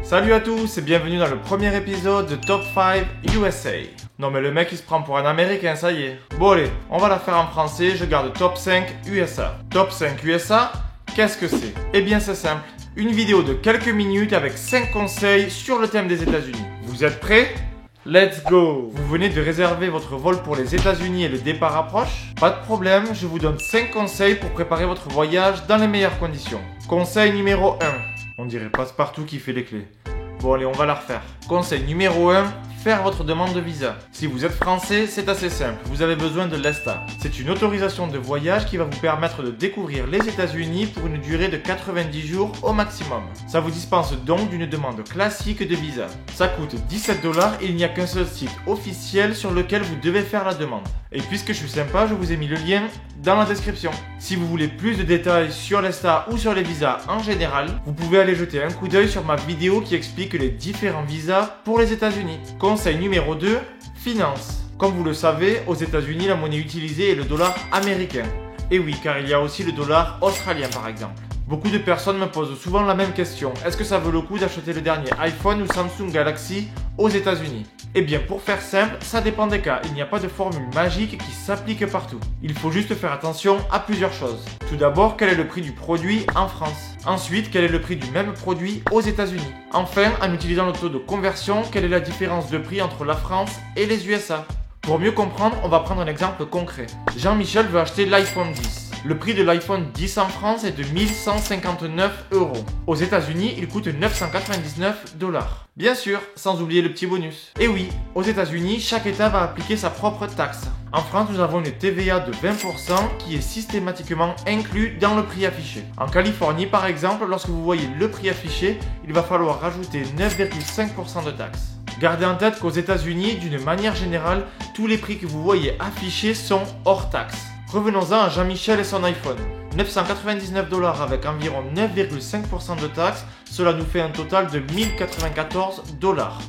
Salut à tous et bienvenue dans le premier épisode de Top 5 USA. Non mais le mec il se prend pour un américain, ça y est. Bon allez, on va la faire en français, je garde Top 5 USA. Top 5 USA, qu'est-ce que c'est? Eh bien c'est simple, une vidéo de quelques minutes avec 5 conseils sur le thème des États-Unis. Vous êtes prêts? Let's go! Vous venez de réserver votre vol pour les États-Unis et le départ approche? Pas de problème, je vous donne 5 conseils pour préparer votre voyage dans les meilleures conditions. Conseil numéro 1. On dirait Passepartout qui fait les clés. Bon allez, on va la refaire. Conseil numéro 1, faire votre demande de visa. Si vous êtes français, c'est assez simple. Vous avez besoin de l'ESTA. C'est une autorisation de voyage qui va vous permettre de découvrir les États-Unis pour une durée de 90 jours au maximum. Ça vous dispense donc d'une demande classique de visa. Ça coûte 17 $ et il n'y a qu'un seul site officiel sur lequel vous devez faire la demande. Et puisque je suis sympa, je vous ai mis le lien dans la description. Si vous voulez plus de détails sur l'ESTA ou sur les visas en général, vous pouvez aller jeter un coup d'œil sur ma vidéo qui explique les différents visas pour les États-Unis. Conseil numéro 2, finances. Comme vous le savez, aux États-Unis, la monnaie utilisée est le dollar américain. Et oui, car il y a aussi le dollar australien par exemple. Beaucoup de personnes me posent souvent la même question. Est-ce que ça vaut le coup d'acheter le dernier iPhone ou Samsung Galaxy aux États-Unis? Eh bien, pour faire simple, ça dépend des cas. Il n'y a pas de formule magique qui s'applique partout. Il faut juste faire attention à plusieurs choses. Tout d'abord, quel est le prix du produit en France? Ensuite, quel est le prix du même produit aux États-Unis? Enfin, en utilisant le taux de conversion, quelle est la différence de prix entre la France et les USA? Pour mieux comprendre, on va prendre un exemple concret. Jean-Michel veut acheter l'iPhone 10. Le prix de l'iPhone 10 en France est de 1159 €. Aux États-Unis, il coûte 999 $. Bien sûr, sans oublier le petit bonus. Et oui, aux États-Unis, chaque État va appliquer sa propre taxe. En France, nous avons une TVA de 20% qui est systématiquement inclus dans le prix affiché. En Californie, par exemple, lorsque vous voyez le prix affiché, il va falloir rajouter 9,5% de taxe. Gardez en tête qu'aux États-Unis, d'une manière générale, tous les prix que vous voyez affichés sont hors taxe. Revenons-en à Jean-Michel et son iPhone. 999 $ avec environ 9,5% de taxes, cela nous fait un total de 1094 $.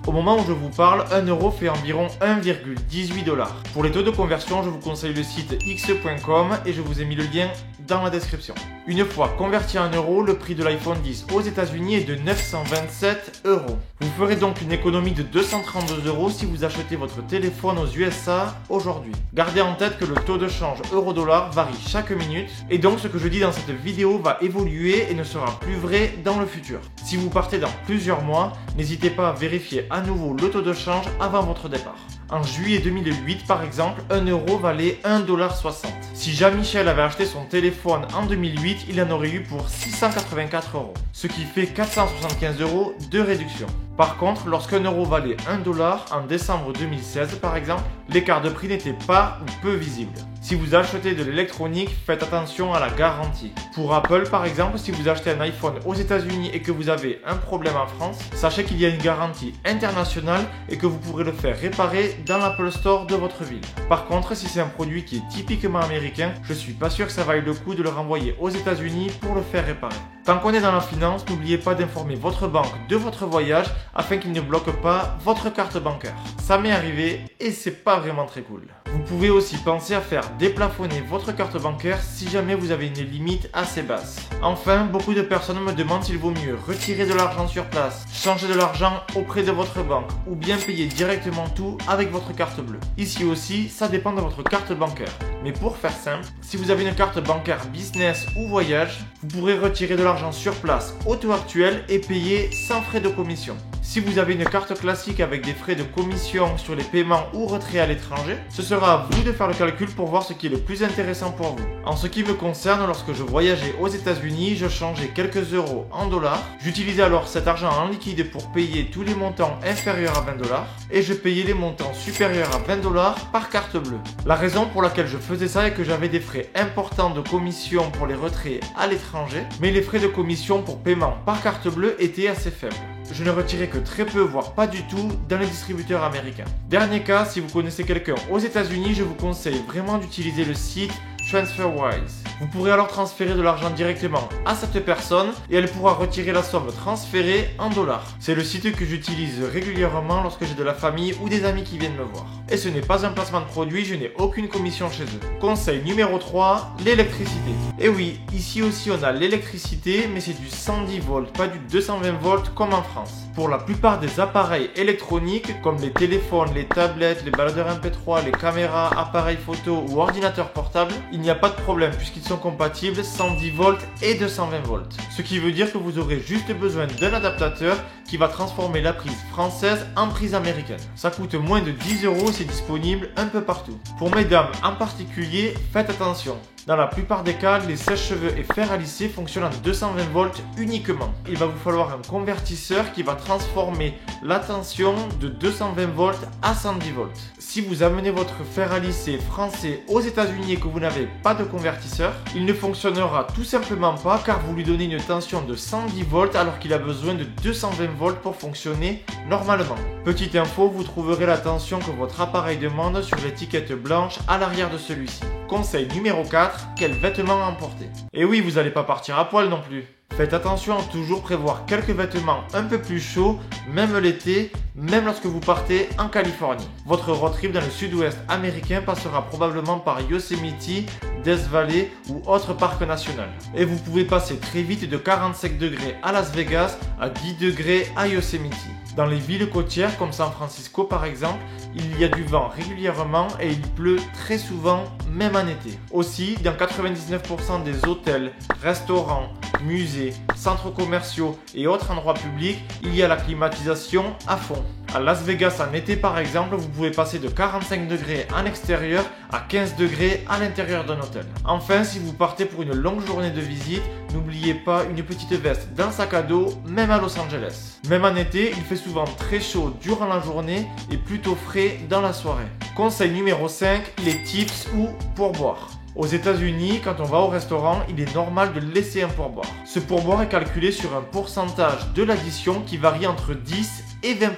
Au moment où je vous parle, 1 € fait environ 1,18 $. Pour les taux de conversion, je vous conseille le site x.com et je vous ai mis le lien dans la description. Une fois converti en euros, le prix de l'iPhone 10 aux États-Unis est de 927 €. Vous ferez donc une économie de 232 € si vous achetez votre téléphone aux USA aujourd'hui. Gardez en tête que le taux de change euro-dollar varie chaque minute et donc ce que je dis dans cette vidéo va évoluer et ne sera plus vrai dans le futur. Si vous partez dans plusieurs mois, n'hésitez pas à vérifier à nouveau le taux de change avant votre départ. En juillet 2008 par exemple, 1 € valait 1,60 $. Si Jean-Michel avait acheté son téléphone en 2008, il en aurait eu pour 684 €, ce qui fait 475 € de réduction. Par contre, lorsqu'un euro valait 1 $ en décembre 2016 par exemple, l'écart de prix n'était pas ou peu visible. Si vous achetez de l'électronique, faites attention à la garantie. Pour Apple par exemple, si vous achetez un iPhone aux États-Unis et que vous avez un problème en France, sachez qu'il y a une garantie internationale et que vous pourrez le faire réparer dans l'Apple Store de votre ville. Par contre, si c'est un produit qui est typiquement américain, je suis pas sûr que ça vaille le coup de le renvoyer aux États-Unis pour le faire réparer. Tant qu'on est dans la finance, n'oubliez pas d'informer votre banque de votre voyage afin qu'il ne bloque pas votre carte bancaire. Ça m'est arrivé et c'est pas vraiment très cool. Vous pouvez aussi penser à faire déplafonner votre carte bancaire si jamais vous avez une limite assez basse. Enfin, beaucoup de personnes me demandent s'il vaut mieux retirer de l'argent sur place, changer de l'argent auprès de votre banque ou bien payer directement tout avec votre carte bleue. Ici aussi, ça dépend de votre carte bancaire. Mais pour faire simple, si vous avez une carte bancaire business ou voyage, vous pourrez retirer de l'argent sur place au taux actuel et payer sans frais de commission. Si vous avez une carte classique avec des frais de commission sur les paiements ou retraits à l'étranger, ce sera à vous de faire le calcul pour voir ce qui est le plus intéressant pour vous. En ce qui me concerne, lorsque je voyageais aux États-Unis, je changeais quelques euros en dollars. J'utilisais alors cet argent en liquide pour payer tous les montants inférieurs à 20 $ et je payais les montants supérieurs à 20 $ par carte bleue. La raison pour laquelle je faisais ça est que j'avais des frais importants de commission pour les retraits à l'étranger, mais les frais de commission pour paiement par carte bleue étaient assez faibles. Je ne retirais que très peu, voire pas du tout, dans les distributeurs américains. Dernier cas, si vous connaissez quelqu'un aux États-Unis, je vous conseille vraiment d'utiliser le site TransferWise. Vous pourrez alors transférer de l'argent directement à cette personne et elle pourra retirer la somme transférée en dollars. C'est le site que j'utilise régulièrement lorsque j'ai de la famille ou des amis qui viennent me voir. Et ce n'est pas un placement de produit, je n'ai aucune commission chez eux. Conseil numéro 3, l'électricité. Et oui, ici aussi on a l'électricité, mais c'est du 110 volts, pas du 220 volts comme en France. Pour la plupart des appareils électroniques comme les téléphones, les tablettes, les baladeurs MP3, les caméras, appareils photo ou ordinateurs portables, il n'y a pas de problème puisqu'ils sont compatibles 110 volts et 220 volts. Ce qui veut dire que vous aurez juste besoin d'un adaptateur qui va transformer la prise française en prise américaine. Ça coûte moins de 10 € et c'est disponible un peu partout. Pour mesdames en particulier, faites attention. Dans la plupart des cas, les sèche-cheveux et fer à lisser fonctionnent en 220 volts uniquement. Il va vous falloir un convertisseur qui va transformer la tension de 220 volts à 110 volts. Si vous amenez votre fer à lisser français aux États-Unis et que vous n'avez pas de convertisseur, il ne fonctionnera tout simplement pas car vous lui donnez une tension de 110 volts alors qu'il a besoin de 220 volts pour fonctionner normalement. Petite info, vous trouverez la tension que votre appareil demande sur l'étiquette blanche à l'arrière de celui-ci. Conseil numéro 4, quels vêtements emporter? Et oui, vous n'allez pas partir à poil non plus. Faites attention à toujours prévoir quelques vêtements un peu plus chauds, même l'été, même lorsque vous partez en Californie. Votre road trip dans le sud-ouest américain passera probablement par Yosemite, Death Valley ou autre parc national. Et vous pouvez passer très vite de 45 degrés à Las Vegas à 10 degrés à Yosemite. Dans les villes côtières comme San Francisco par exemple, il y a du vent régulièrement et il pleut très souvent, même en été. Aussi, dans 99% des hôtels, restaurants, musées, centres commerciaux et autres endroits publics, il y a la climatisation à fond. À Las Vegas en été par exemple, vous pouvez passer de 45 degrés en extérieur à 15 degrés à l'intérieur d'un hôtel. Enfin, si vous partez pour une longue journée de visite, n'oubliez pas une petite veste dans le sac à dos, même à Los Angeles. Même en été, il fait souvent très chaud durant la journée et plutôt frais dans la soirée. Conseil numéro 5, les tips ou pourboires. Aux États-Unis, quand on va au restaurant, il est normal de laisser un pourboire. Ce pourboire est calculé sur un pourcentage de l'addition qui varie entre 10 et 20%.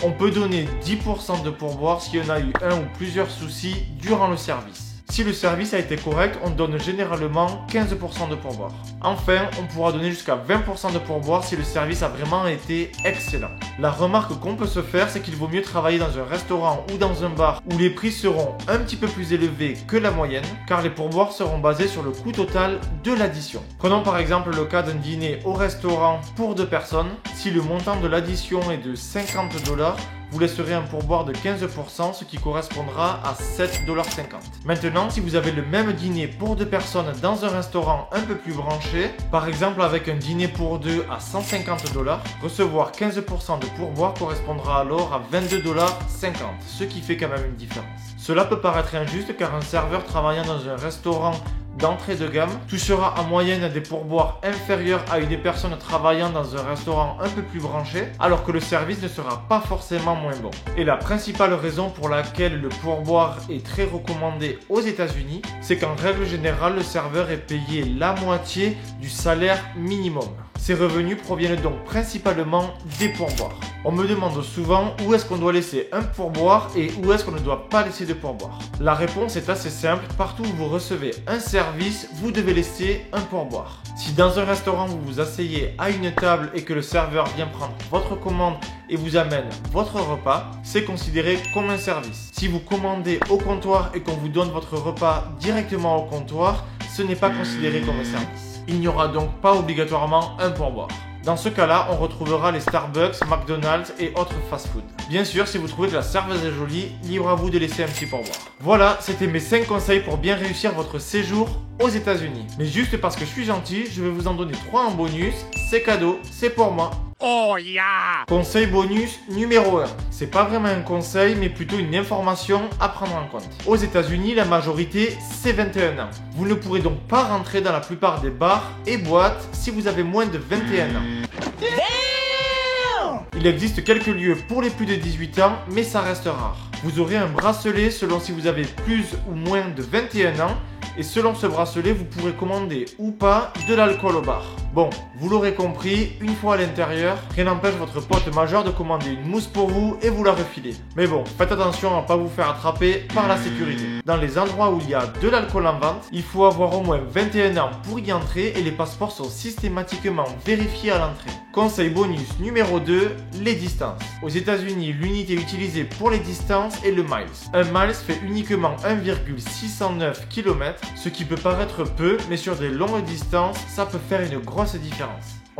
On peut donner 10% de pourboire s'il y en a eu un ou plusieurs soucis durant le service. Si le service a été correct, on donne généralement 15% de pourboire. Enfin, on pourra donner jusqu'à 20% de pourboire si le service a vraiment été excellent. La remarque qu'on peut se faire, c'est qu'il vaut mieux travailler dans un restaurant ou dans un bar où les prix seront un petit peu plus élevés que la moyenne, car les pourboires seront basés sur le coût total de l'addition. Prenons par exemple le cas d'un dîner au restaurant pour 2 personnes. Si le montant de l'addition est de 50 $, vous laisserez un pourboire de 15%, ce qui correspondra à 7,50 $. Maintenant, si vous avez le même dîner pour 2 personnes dans un restaurant un peu plus branché, par exemple avec un dîner pour 2 à 150 $, recevoir 15% de pourboire correspondra alors à 22,50 $, ce qui fait quand même une différence. Cela peut paraître injuste car un serveur travaillant dans un restaurant d'entrée de gamme touchera en moyenne des pourboires inférieurs à une personne travaillant dans un restaurant un peu plus branché, alors que le service ne sera pas forcément moins bon. Et la principale raison pour laquelle le pourboire est très recommandé aux États-Unis, c'est qu'en règle générale, le serveur est payé la moitié du salaire minimum. Ces revenus proviennent donc principalement des pourboires. On me demande souvent où est-ce qu'on doit laisser un pourboire et où est-ce qu'on ne doit pas laisser de pourboire. La réponse est assez simple, partout où vous recevez un service, vous devez laisser un pourboire. Si dans un restaurant vous vous asseyez à une table et que le serveur vient prendre votre commande et vous amène votre repas, c'est considéré comme un service. Si vous commandez au comptoir et qu'on vous donne votre repas directement au comptoir, ce n'est pas considéré comme un service. Il n'y aura donc pas obligatoirement un pourboire. Dans ce cas-là, on retrouvera les Starbucks, McDonald's et autres fast-food. Bien sûr, si vous trouvez que la serveuse est jolie, libre à vous de laisser un petit pourboire. Voilà, c'était mes 5 conseils pour bien réussir votre séjour aux États-Unis. Mais juste parce que je suis gentil, je vais vous en donner 3 en bonus. C'est cadeau, c'est pour moi. Oh yeah! Conseil bonus numéro 1. C'est pas vraiment un conseil, mais plutôt une information à prendre en compte. Aux États-Unis, la majorité, c'est 21 ans. Vous ne pourrez donc pas rentrer dans la plupart des bars et boîtes si vous avez moins de 21 ans. Il existe quelques lieux pour les plus de 18 ans, mais ça reste rare. Vous aurez un bracelet selon si vous avez plus ou moins de 21 ans, et selon ce bracelet, vous pourrez commander ou pas de l'alcool au bar. Bon, vous l'aurez compris, une fois à l'intérieur, rien n'empêche votre pote majeur de commander une mousse pour vous et vous la refiler. Mais bon, faites attention à ne pas vous faire attraper par la sécurité. Dans les endroits où il y a de l'alcool en vente, il faut avoir au moins 21 ans pour y entrer et les passeports sont systématiquement vérifiés à l'entrée. Conseil bonus numéro 2, les distances. Aux États-Unis, l'unité utilisée pour les distances est le miles. Un miles fait uniquement 1,609 km, ce qui peut paraître peu, mais sur des longues distances, ça peut faire une grosse différence.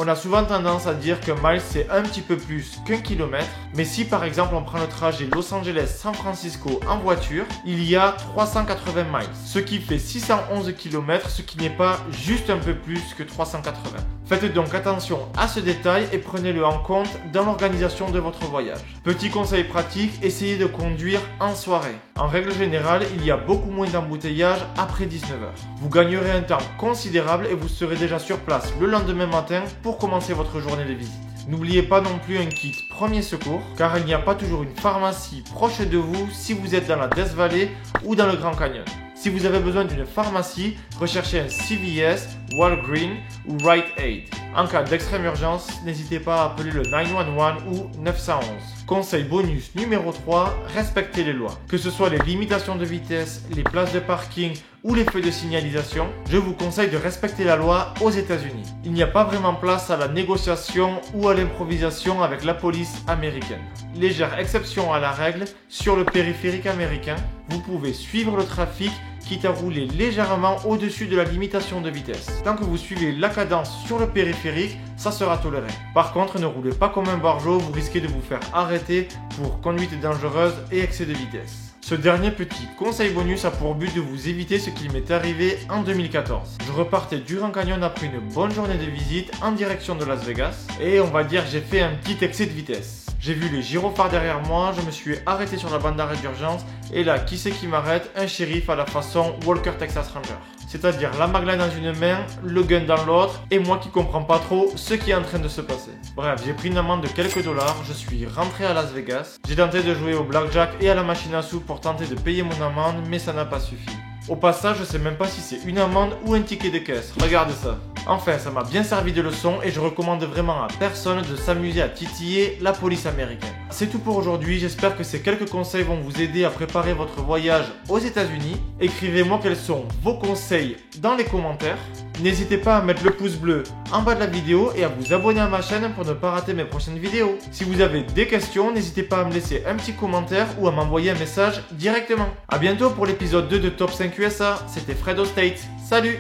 On a souvent tendance à dire qu'un mile c'est un petit peu plus qu'un kilomètre, mais si par exemple on prend le trajet Los Angeles-San Francisco en voiture, il y a 380 miles, ce qui fait 611 km, ce qui n'est pas juste un peu plus que 380. Faites donc attention à ce détail et prenez-le en compte dans l'organisation de votre voyage. Petit conseil pratique, essayez de conduire en soirée. En règle générale, il y a beaucoup moins d'embouteillages après 19h. Vous gagnerez un temps considérable et vous serez déjà sur place le lendemain matin pour commencer votre journée de visite. N'oubliez pas non plus un kit premier secours, car il n'y a pas toujours une pharmacie proche de vous si vous êtes dans la Death Valley ou dans le Grand Canyon. Si vous avez besoin d'une pharmacie, recherchez un CVS, Walgreens ou Rite Aid. En cas d'extrême urgence, n'hésitez pas à appeler le 911 ou 911. Conseil bonus numéro 3, respectez les lois. Que ce soit les limitations de vitesse, les places de parking ou les feux de signalisation, je vous conseille de respecter la loi aux États-Unis. Il n'y a pas vraiment place à la négociation ou à l'improvisation avec la police américaine. Légère exception à la règle, sur le périphérique américain, vous pouvez suivre le trafic quitte à rouler légèrement au-dessus de la limitation de vitesse. Tant que vous suivez la cadence sur le périphérique, ça sera toléré. Par contre, ne roulez pas comme un barjot, vous risquez de vous faire arrêter pour conduite dangereuse et excès de vitesse. Ce dernier petit conseil bonus a pour but de vous éviter ce qui m'est arrivé en 2014. Je repartais du Grand Canyon après une bonne journée de visite en direction de Las Vegas et on va dire j'ai fait un petit excès de vitesse. J'ai vu les gyrophares derrière moi, je me suis arrêté sur la bande d'arrêt d'urgence et là, qui c'est qui m'arrête? Un shérif à la façon Walker Texas Ranger. C'est-à-dire la magla dans une main, le gun dans l'autre et moi qui comprends pas trop ce qui est en train de se passer. Bref, j'ai pris une amende de quelques dollars, je suis rentré à Las Vegas. J'ai tenté de jouer au blackjack et à la machine à sous pour tenter de payer mon amende, mais ça n'a pas suffi. Au passage, je sais même pas si c'est une amende ou un ticket de caisse. Regarde ça. Enfin, ça m'a bien servi de leçon et je recommande vraiment à personne de s'amuser à titiller la police américaine. C'est tout pour aujourd'hui, j'espère que ces quelques conseils vont vous aider à préparer votre voyage aux États-Unis. Écrivez-moi quels sont vos conseils dans les commentaires. N'hésitez pas à mettre le pouce bleu en bas de la vidéo et à vous abonner à ma chaîne pour ne pas rater mes prochaines vidéos. Si vous avez des questions, n'hésitez pas à me laisser un petit commentaire ou à m'envoyer un message directement. A bientôt pour l'épisode 2 de Top 5 USA, c'était Fredo State. Salut!